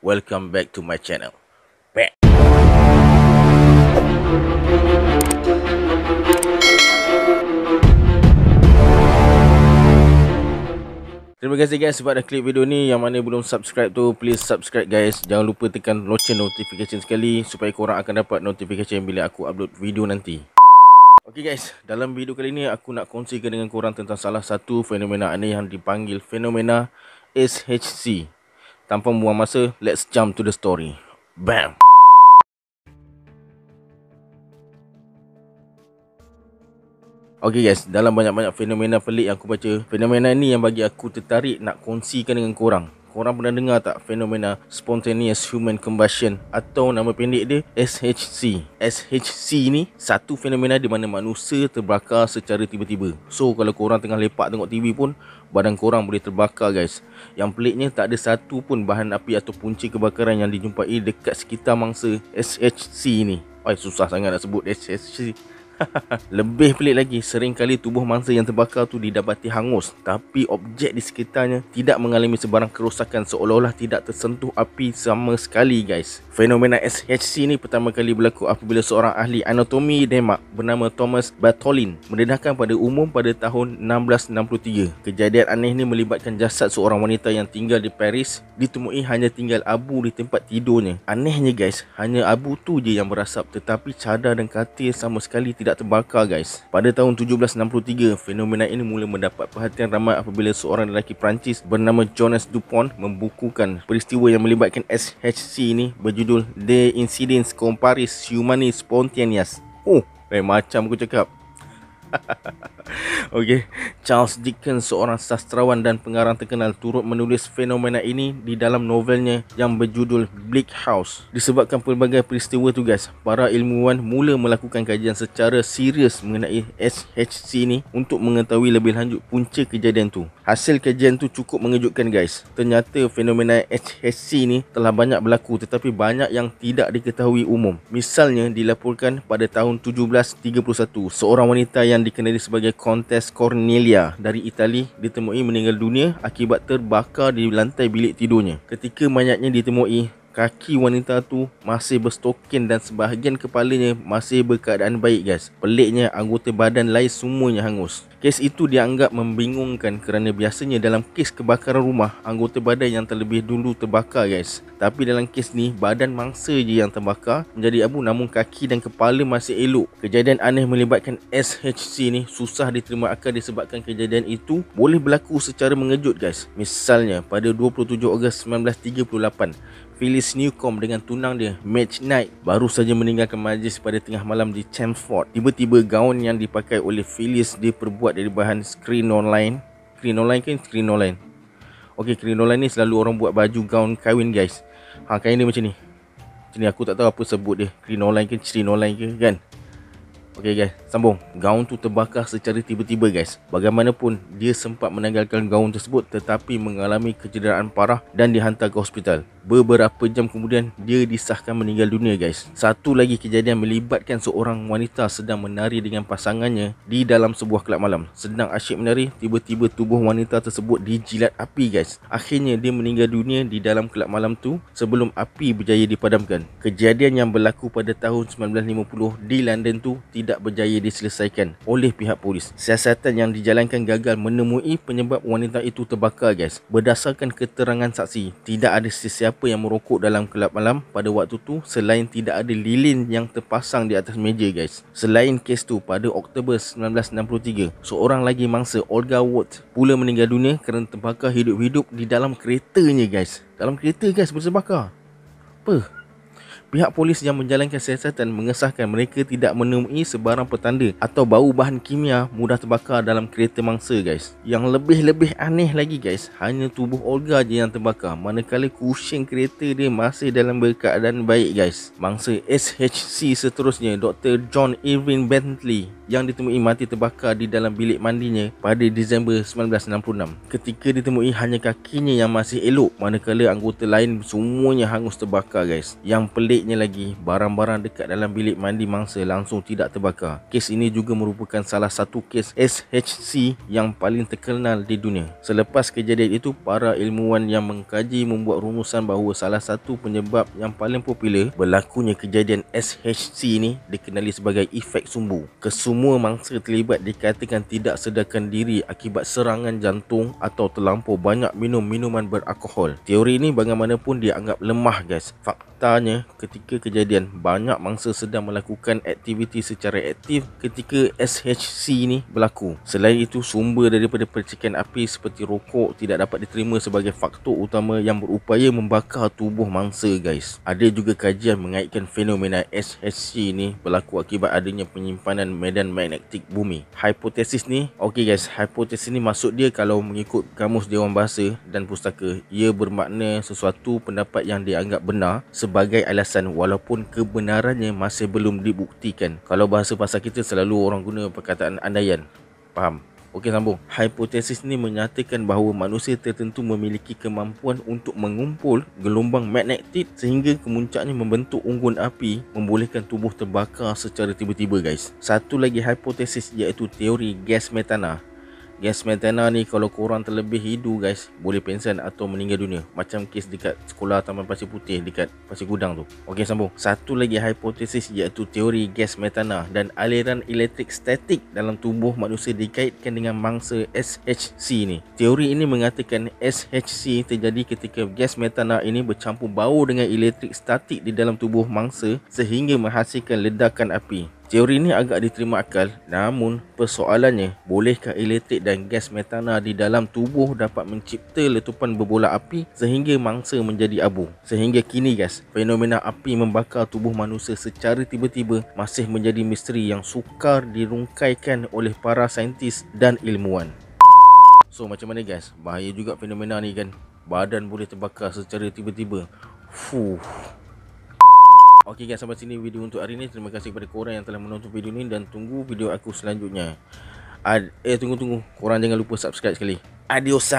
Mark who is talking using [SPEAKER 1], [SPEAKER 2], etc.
[SPEAKER 1] welcome back to my channel. Back. Terima kasih guys sebab dah klik video ni. Yang mana belum subscribe tu, please subscribe guys. Jangan lupa tekan lonceng notification sekali supaya korang akan dapat notification bila aku upload video nanti. Ok guys, dalam video kali ni aku nak kongsikan dengan korang tentang salah satu fenomena aneh yang dipanggil fenomena SHC. Tanpa membuang masa, let's jump to the story. Bam! Ok guys, dalam banyak-banyak fenomena pelik yang aku baca, fenomena ni yang bagi aku tertarik nak kongsikan dengan korang. Korang pernah dengar tak fenomena Spontaneous Human Combustion atau nama pendek dia SHC? SHC ni satu fenomena di mana manusia terbakar secara tiba-tiba. So kalau korang tengah lepak tengok TV pun, badan korang boleh terbakar guys. Yang peliknya tak ada satu pun bahan api atau punca kebakaran yang dijumpai dekat sekitar mangsa SHC ni. Susah sangat nak sebut SHC. Lebih pelik lagi, seringkali tubuh mangsa yang terbakar tu didapati hangus, tapi objek di sekitarnya tidak mengalami sebarang kerosakan, seolah-olah tidak tersentuh api sama sekali guys. Fenomena SHC ni pertama kali berlaku apabila seorang ahli anatomi Denmark bernama Thomas Bartholin mendedahkan pada umum pada tahun 1663. Kejadian aneh ni melibatkan jasad seorang wanita yang tinggal di Paris, ditemui hanya tinggal abu di tempat tidurnya. Anehnya guys, hanya abu tu je yang berasap, tetapi cadar dan katil sama sekali tidak terbakar guys. Pada tahun 1763, fenomena ini mula mendapat perhatian ramai apabila seorang lelaki Perancis bernama Jonas Dupont membukukan peristiwa yang melibatkan SHC ini berjudul The Incidents Comparis Humani Spontaneous. Macam aku cakap. Okay. Charles Dickens, seorang sastrawan dan pengarang terkenal, turut menulis fenomena ini di dalam novelnya yang berjudul Bleak House. Disebabkan pelbagai peristiwa tu guys, para ilmuwan mula melakukan kajian secara serius mengenai SHC ni untuk mengetahui lebih lanjut punca kejadian tu. Hasil kajian tu cukup mengejutkan guys. Ternyata fenomena SHC ni telah banyak berlaku tetapi banyak yang tidak diketahui umum. Misalnya dilaporkan pada tahun 1731, seorang wanita yang dikenali sebagai Countess Cornelia dari Itali ditemui meninggal dunia akibat terbakar di lantai bilik tidurnya. Ketika mayatnya ditemui, kaki wanita tu masih berstokin dan sebahagian kepalanya masih berkeadaan baik guys. Peliknya, anggota badan lain semuanya hangus. Kes itu dianggap membingungkan kerana biasanya dalam kes kebakaran rumah, anggota badan yang terlebih dulu terbakar guys. Tapi dalam kes ni, badan mangsa je yang terbakar menjadi abu, namun kaki dan kepala masih elok. Kejadian aneh melibatkan SHC ni susah diterima akal disebabkan kejadian itu boleh berlaku secara mengejut guys. Misalnya pada 27 Ogos 1938, Phyllis Newcomb dengan tunang dia, Madge Knight, baru saja meninggalkan majlis pada tengah malam di Chelmsford. Tiba-tiba gaun yang dipakai oleh Phyllis diperbuat dari bahan crinoline. Crinoline. Okey, crinoline ni selalu orang buat baju gaun kahwin guys. Kain dia macam ni. Macam ni, aku tak tahu apa sebut dia, crinoline ke crinoline ke kan. Okey guys, sambung. Gaun tu terbakar secara tiba-tiba guys. Bagaimanapun dia sempat menanggalkan gaun tersebut tetapi mengalami kecederaan parah dan dihantar ke hospital. Beberapa jam kemudian dia disahkan meninggal dunia guys. Satu lagi kejadian melibatkan seorang wanita sedang menari dengan pasangannya di dalam sebuah kelab malam. Sedang asyik menari, tiba-tiba tubuh wanita tersebut dijilat api guys. Akhirnya dia meninggal dunia di dalam kelab malam tu sebelum api berjaya dipadamkan. Kejadian yang berlaku pada tahun 1950 di London tu tidak berjaya diselesaikan oleh pihak polis. Siasatan yang dijalankan gagal menemui penyebab wanita itu terbakar guys. Berdasarkan keterangan saksi, tidak ada sesiapa yang merokok dalam kelab malam pada waktu tu selain tidak ada lilin yang terpasang di atas meja guys. Selain kes tu, pada Oktober 1963, seorang lagi mangsa, Olga Wood, pula meninggal dunia kerana terbakar hidup-hidup di dalam keretanya guys. Dalam kereta guys berbakar. Apa? Pihak polis yang menjalankan siasatan mengesahkan mereka tidak menemui sebarang petanda atau bau bahan kimia mudah terbakar dalam kereta mangsa guys. Yang lebih-lebih aneh lagi guys, hanya tubuh Olga je yang terbakar, manakala kushin kereta dia masih dalam berkeadaan baik guys. Mangsa SHC seterusnya, Dr. John Irving Bentley, yang ditemui mati terbakar di dalam bilik mandinya pada Disember 1966. Ketika ditemui, hanya kakinya yang masih elok, manakala anggota lain semuanya hangus terbakar guys. Yang pelik Peliknya lagi, barang-barang dekat dalam bilik mandi mangsa langsung tidak terbakar. Kes ini juga merupakan salah satu kes SHC yang paling terkenal di dunia. Selepas kejadian itu, para ilmuwan yang mengkaji membuat rumusan bahawa salah satu penyebab yang paling popular berlakunya kejadian SHC ini dikenali sebagai efek sumbu. Kesemua mangsa terlibat dikatakan tidak sedarkan diri akibat serangan jantung atau terlampau banyak minum minuman beralkohol. Teori ini bagaimanapun dianggap lemah guys. Faktanya ketika kejadian, banyak mangsa sedang melakukan aktiviti secara aktif ketika SHC ini berlaku. Selain itu, sumber daripada percikan api seperti rokok tidak dapat diterima sebagai faktor utama yang berupaya membakar tubuh mangsa guys. Ada juga kajian mengaitkan fenomena SHC ini berlaku akibat adanya penyimpanan medan magnetik bumi. Hipotesis ni, okey guys, hipotesis ni maksud dia kalau mengikut Kamus Dewan Bahasa dan Pustaka, ia bermakna sesuatu pendapat yang dianggap benar sebagai alasan walaupun kebenarannya masih belum dibuktikan. Kalau bahasa pasar kita selalu orang guna perkataan andaian. Faham? Okey, sambung. Hipotesis ni menyatakan bahawa manusia tertentu memiliki kemampuan untuk mengumpul gelombang magnetik sehingga kemuncaknya membentuk unggun api, membolehkan tubuh terbakar secara tiba-tiba guys. Satu lagi hipotesis iaitu teori gas metana. Gas metana ni kalau korang terlebih hidu guys, boleh pengsan atau meninggal dunia. Macam kes dekat sekolah Taman Pasir Putih dekat Pasir Gudang tu. Okey, sambung. Satu lagi hipotesis iaitu teori gas metana dan aliran elektrik statik dalam tubuh manusia dikaitkan dengan mangsa SHC ni. Teori ini mengatakan SHC terjadi ketika gas metana ini bercampur bau dengan elektrik statik di dalam tubuh mangsa sehingga menghasilkan ledakan api. Teori ini agak diterima akal, namun persoalannya, bolehkah elektrik dan gas metana di dalam tubuh dapat mencipta letupan berbola api sehingga mangsa menjadi abu? Sehingga kini guys, fenomena api membakar tubuh manusia secara tiba-tiba masih menjadi misteri yang sukar dirungkaikan oleh para saintis dan ilmuwan. So macam mana guys? Bahaya juga fenomena ni kan? Badan boleh terbakar secara tiba-tiba. Okey guys, sampai sini video untuk hari ni. Terima kasih kepada korang yang telah menonton video ni dan tunggu video aku selanjutnya. Tunggu. Korang jangan lupa subscribe sekali. Adios.